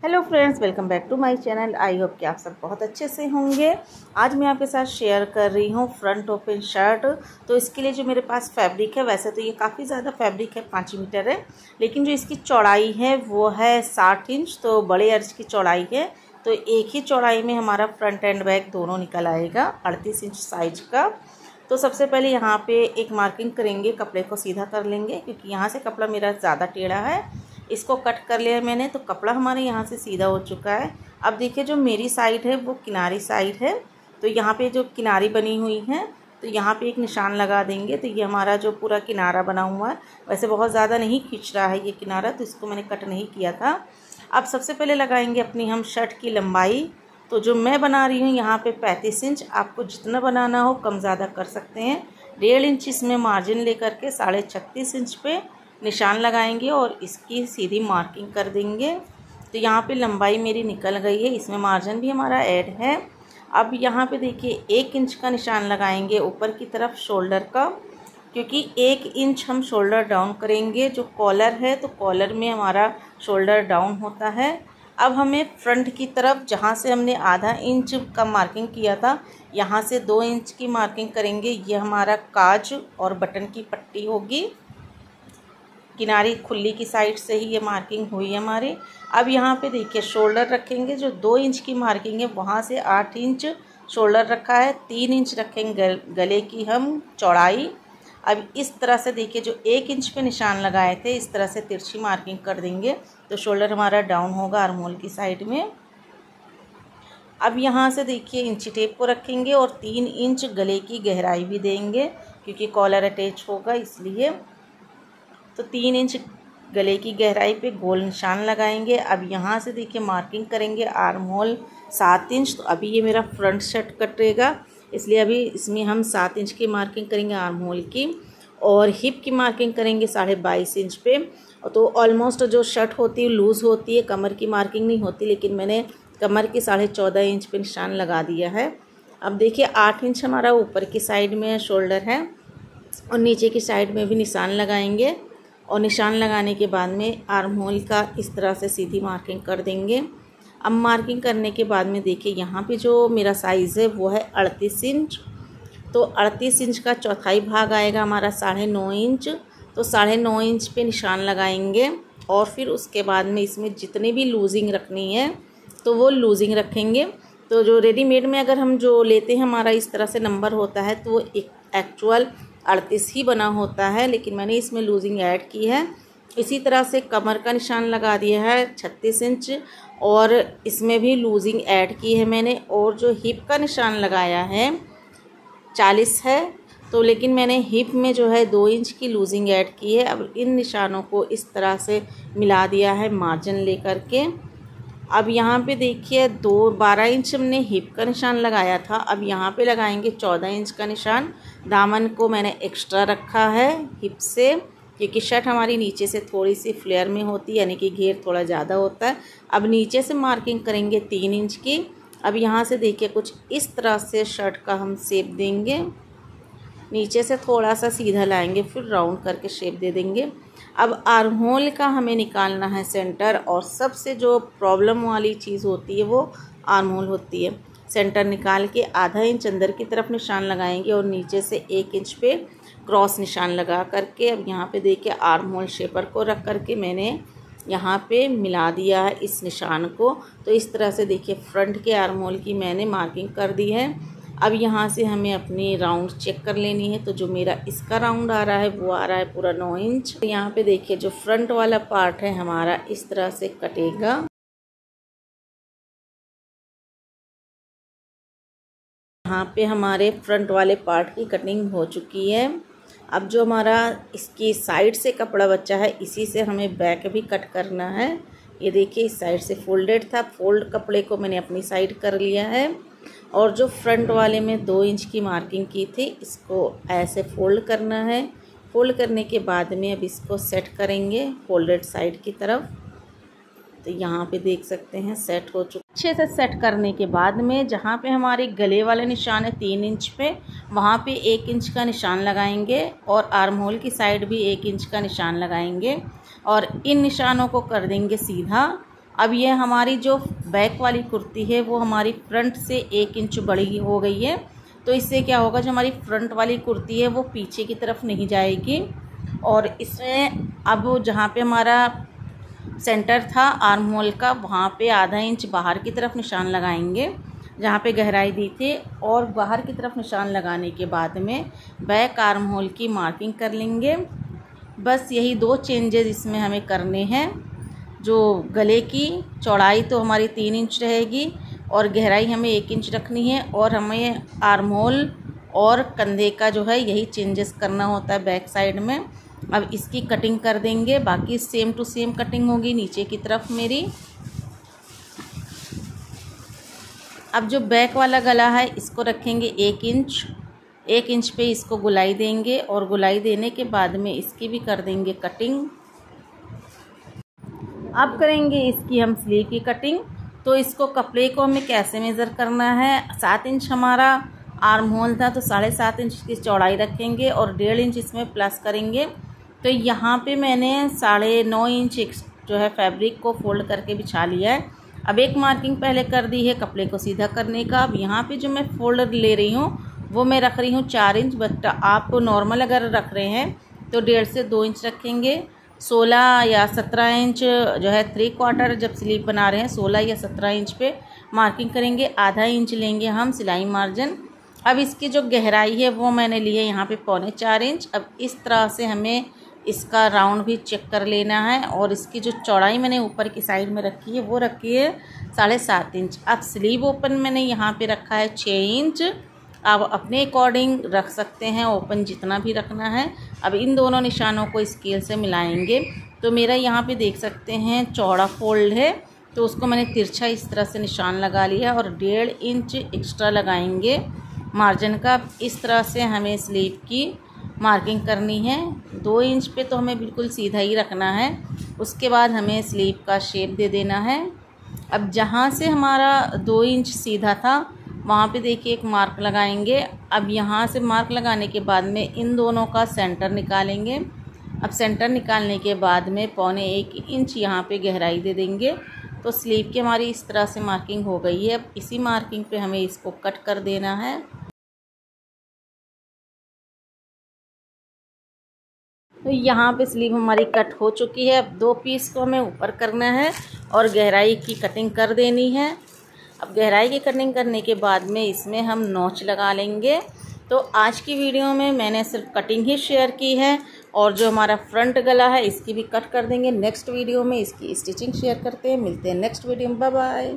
Hello friends, welcome back to my channel. I hope कि आप सब बहुत अच्छे से होंगे। आज मैं आपके साथ शेयर कर रही हूँ फ्रंट ओपन शर्ट। तो इसके लिए जो मेरे पास फैब्रिक है, वैसे तो ये काफ़ी ज़्यादा फैब्रिक है, 5 मीटर है, लेकिन जो इसकी चौड़ाई है वो है 60 इंच। तो बड़े अर्ज की चौड़ाई है, तो एक ही चौड़ाई में हमारा फ्रंट एंड बैक दोनों निकल आएगा 38 इंच साइज का। तो सबसे पहले यहाँ पे एक मार्किंग करेंगे, कपड़े को सीधा कर लेंगे क्योंकि यहाँ से कपड़ा मेरा ज़्यादा टेढ़ा है। इसको कट कर लिया मैंने, तो कपड़ा हमारे यहाँ से सीधा हो चुका है। अब देखिए, जो मेरी साइड है वो किनारी साइड है, तो यहाँ पे जो किनारी बनी हुई है तो यहाँ पे एक निशान लगा देंगे। तो ये हमारा जो पूरा किनारा बना हुआ है, वैसे बहुत ज़्यादा नहीं खींच रहा है ये किनारा, तो इसको मैंने कट नहीं किया था। अब सबसे पहले लगाएंगे अपनी हम शर्ट की लंबाई। तो जो मैं बना रही हूँ यहाँ पे 35 इंच, आपको जितना बनाना हो कम ज़्यादा कर सकते हैं। 1.5 इंच इसमें मार्जिन लेकर के 36.5 इंच पे निशान लगाएंगे और इसकी सीधी मार्किंग कर देंगे। तो यहाँ पे लंबाई मेरी निकल गई है, इसमें मार्जिन भी हमारा ऐड है। अब यहाँ पे देखिए 1 इंच का निशान लगाएंगे ऊपर की तरफ शोल्डर का, क्योंकि 1 इंच हम शोल्डर डाउन करेंगे। जो कॉलर है तो कॉलर में हमारा शोल्डर डाउन होता है। अब हमें फ्रंट की तरफ, जहाँ से हमने आधा इंच का मार्किंग किया था, यहाँ से 2 इंच की मार्किंग करेंगे। ये हमारा काज और बटन की पट्टी होगी। किनारी खुली की साइड से ही ये मार्किंग हुई है हमारी। अब यहाँ पे देखिए शोल्डर रखेंगे, जो 2 इंच की मार्किंग है वहाँ से 8 इंच शोल्डर रखा है। 3 इंच रखेंगे गले की हम चौड़ाई। अब इस तरह से देखिए, जो 1 इंच पे निशान लगाए थे, इस तरह से तिरछी मार्किंग कर देंगे तो शोल्डर हमारा डाउन होगा आर्महोल की साइड में। अब यहाँ से देखिए इंची टेप को रखेंगे और 3 इंच गले की गहराई भी देंगे, क्योंकि कॉलर अटैच होगा इसलिए। तो 3 इंच गले की गहराई पे गोल निशान लगाएंगे। अब यहाँ से देखिए मार्किंग करेंगे आर्म होल 7 इंच। तो अभी ये मेरा फ्रंट शर्ट कटेगा, इसलिए अभी इसमें हम 7 इंच की मार्किंग करेंगे आर्म होल की, और हिप की मार्किंग करेंगे 22.5 इंच पे। तो ऑलमोस्ट जो शर्ट होती है लूज़ होती है, कमर की मार्किंग नहीं होती, लेकिन मैंने कमर की 14.5 इंच पे निशान लगा दिया है। अब देखिए 8 इंच हमारा ऊपर की साइड में शोल्डर है और नीचे की साइड में भी निशान लगाएंगे। और निशान लगाने के बाद में आर्म होल का इस तरह से सीधी मार्किंग कर देंगे। अब मार्किंग करने के बाद में देखिए यहाँ पे जो मेरा साइज़ है वो है 38 इंच। तो 38 इंच का चौथाई भाग आएगा हमारा 9.5 इंच। तो 9.5 इंच पे निशान लगाएंगे और फिर उसके बाद में इसमें जितनी भी लूजिंग रखनी है तो वो लूजिंग रखेंगे। तो जो रेडीमेड में अगर हम जो लेते हैं हमारा इस तरह से नंबर होता है, तो वो एक एक्चुअल 38 ही बना होता है, लेकिन मैंने इसमें लूजिंग ऐड की है। इसी तरह से कमर का निशान लगा दिया है 36 इंच और इसमें भी लूजिंग ऐड की है मैंने। और जो हिप का निशान लगाया है 40 है, तो लेकिन मैंने हिप में जो है 2 इंच की लूजिंग ऐड की है। अब इन निशानों को इस तरह से मिला दिया है मार्जिन लेकर के। अब यहाँ पे देखिए 12 इंच हमने हिप का निशान लगाया था, अब यहाँ पे लगाएंगे 14 इंच का निशान। दामन को मैंने एक्स्ट्रा रखा है हिप से, क्योंकि शर्ट हमारी नीचे से थोड़ी सी फ्लेयर में होती है, यानी कि घेर थोड़ा ज़्यादा होता है। अब नीचे से मार्किंग करेंगे 3 इंच की। अब यहाँ से देखिए कुछ इस तरह से शर्ट का हम शेप देंगे, नीचे से थोड़ा सा सीधा लाएंगे, फिर राउंड करके शेप दे देंगे। अब आर्म होल का हमें निकालना है सेंटर, और सबसे जो प्रॉब्लम वाली चीज़ होती है वो आर्म होल होती है। सेंटर निकाल के आधा इंच अंदर की तरफ निशान लगाएंगे और नीचे से 1 इंच पे क्रॉस निशान लगा करके, अब यहाँ पे देखिए आर्म होल शेपर को रख करके मैंने यहाँ पे मिला दिया है इस निशान को। तो इस तरह से देखिए फ्रंट के आर्म होल की मैंने मार्किंग कर दी है। अब यहाँ से हमें अपनी राउंड चेक कर लेनी है। तो जो मेरा इसका राउंड आ रहा है वो आ रहा है पूरा 9 इंच। तो यहाँ पे देखिए जो फ्रंट वाला पार्ट है हमारा इस तरह से कटेगा। यहाँ पे हमारे फ्रंट वाले पार्ट की कटिंग हो चुकी है। अब जो हमारा इसकी साइड से कपड़ा बचा है, इसी से हमें बैक भी कट करना है। ये देखिए इस साइड से फोल्डेड था, फोल्ड कपड़े को मैंने अपनी साइड कर लिया है। और जो फ्रंट वाले में 2 इंच की मार्किंग की थी, इसको ऐसे फोल्ड करना है। फोल्ड करने के बाद में अब इसको सेट करेंगे फोल्डेड साइड की तरफ। तो यहाँ पे देख सकते हैं सेट हो चुका। अच्छे से सेट करने के बाद में जहाँ पे हमारे गले वाले निशान है 3 इंच पे, वहाँ पे 1 इंच का निशान लगाएंगे और आर्म होल की साइड भी 1 इंच का निशान लगाएंगे और इन निशानों को कर देंगे सीधा। अब ये हमारी जो बैक वाली कुर्ती है वो हमारी फ्रंट से 1 इंच बड़ी हो गई है। तो इससे क्या होगा, जो हमारी फ्रंट वाली कुर्ती है वो पीछे की तरफ नहीं जाएगी। और इसमें अब जहाँ पे हमारा सेंटर था आर्म होल का, वहाँ पे आधा इंच बाहर की तरफ निशान लगाएंगे जहाँ पे गहराई दी थी। और बाहर की तरफ निशान लगाने के बाद में बैक आर्म होल की मार्किंग कर लेंगे। बस यही 2 चेंजेस इसमें हमें करने हैं। जो गले की चौड़ाई तो हमारी 3 इंच रहेगी और गहराई हमें 1 इंच रखनी है। और हमें आर्म होल और कंधे का जो है यही चेंजेस करना होता है बैक साइड में। अब इसकी कटिंग कर देंगे, बाकी सेम टू सेम कटिंग होगी नीचे की तरफ मेरी। अब जो बैक वाला गला है इसको रखेंगे 1 इंच पे इसको गुलाई देंगे और गुलाई देने के बाद में इसकी भी कर देंगे कटिंग। अब करेंगे इसकी हम स्लीव की कटिंग। तो इसको कपड़े को हमें कैसे मेज़र करना है, 7 इंच हमारा आर्म होल था तो 7.5 इंच की चौड़ाई रखेंगे और 1.5 इंच इसमें प्लस करेंगे। तो यहाँ पे मैंने 9.5 इंच जो है फैब्रिक को फोल्ड करके बिछा लिया है। अब एक मार्किंग पहले कर दी है कपड़े को सीधा करने का। अब यहाँ पे जो मैं फोल्ड ले रही हूँ वो मैं रख रही हूँ 4 इंच, बट आप नॉर्मल अगर रख रहे हैं तो 1.5 से 2 इंच रखेंगे। 16 या 17 इंच जो है 3/4 जब स्लीव बना रहे हैं 16 या 17 इंच पे मार्किंग करेंगे। आधा इंच लेंगे हम सिलाई मार्जिन। अब इसकी जो गहराई है वो मैंने ली है यहाँ पे 3.25 इंच। अब इस तरह से हमें इसका राउंड भी चेक कर लेना है। और इसकी जो चौड़ाई मैंने ऊपर की साइड में रखी है वो रखी है 7.5 इंच। अब स्लीव ओपन मैंने यहाँ पे रखा है 6 इंच। आप अपने अकॉर्डिंग रख सकते हैं ओपन जितना भी रखना है। अब इन दोनों निशानों को स्केल से मिलाएंगे। तो मेरा यहाँ पे देख सकते हैं चौड़ा फोल्ड है तो उसको मैंने तिरछा इस तरह से निशान लगा लिया और 1.5 इंच एक्स्ट्रा लगाएंगे मार्जिन का। इस तरह से हमें स्लीव की मार्किंग करनी है। 2 इंच पे तो हमें बिल्कुल सीधा ही रखना है। उसके बाद हमें स्लीव का शेप दे देना है। अब जहाँ से हमारा 2 इंच सीधा था वहाँ पे देखिए एक मार्क लगाएंगे। अब यहाँ से मार्क लगाने के बाद में इन दोनों का सेंटर निकालेंगे। अब सेंटर निकालने के बाद में 1.25 इंच यहाँ पे गहराई दे देंगे। तो स्लीव की हमारी इस तरह से मार्किंग हो गई है। अब इसी मार्किंग पे हमें इसको कट कर देना है। तो यहाँ पे स्लीव हमारी कट हो चुकी है। अब 2 पीस को हमें ऊपर करना है और गहराई की कटिंग कर देनी है। अब गहराई की कटिंग करने के बाद में इसमें हम नॉच लगा लेंगे। तो आज की वीडियो में मैंने सिर्फ कटिंग ही शेयर की है और जो हमारा फ्रंट गला है इसकी भी कट कर देंगे। नेक्स्ट वीडियो में इसकी स्टिचिंग शेयर करते हैं। मिलते हैं नेक्स्ट वीडियो में। Bye bye.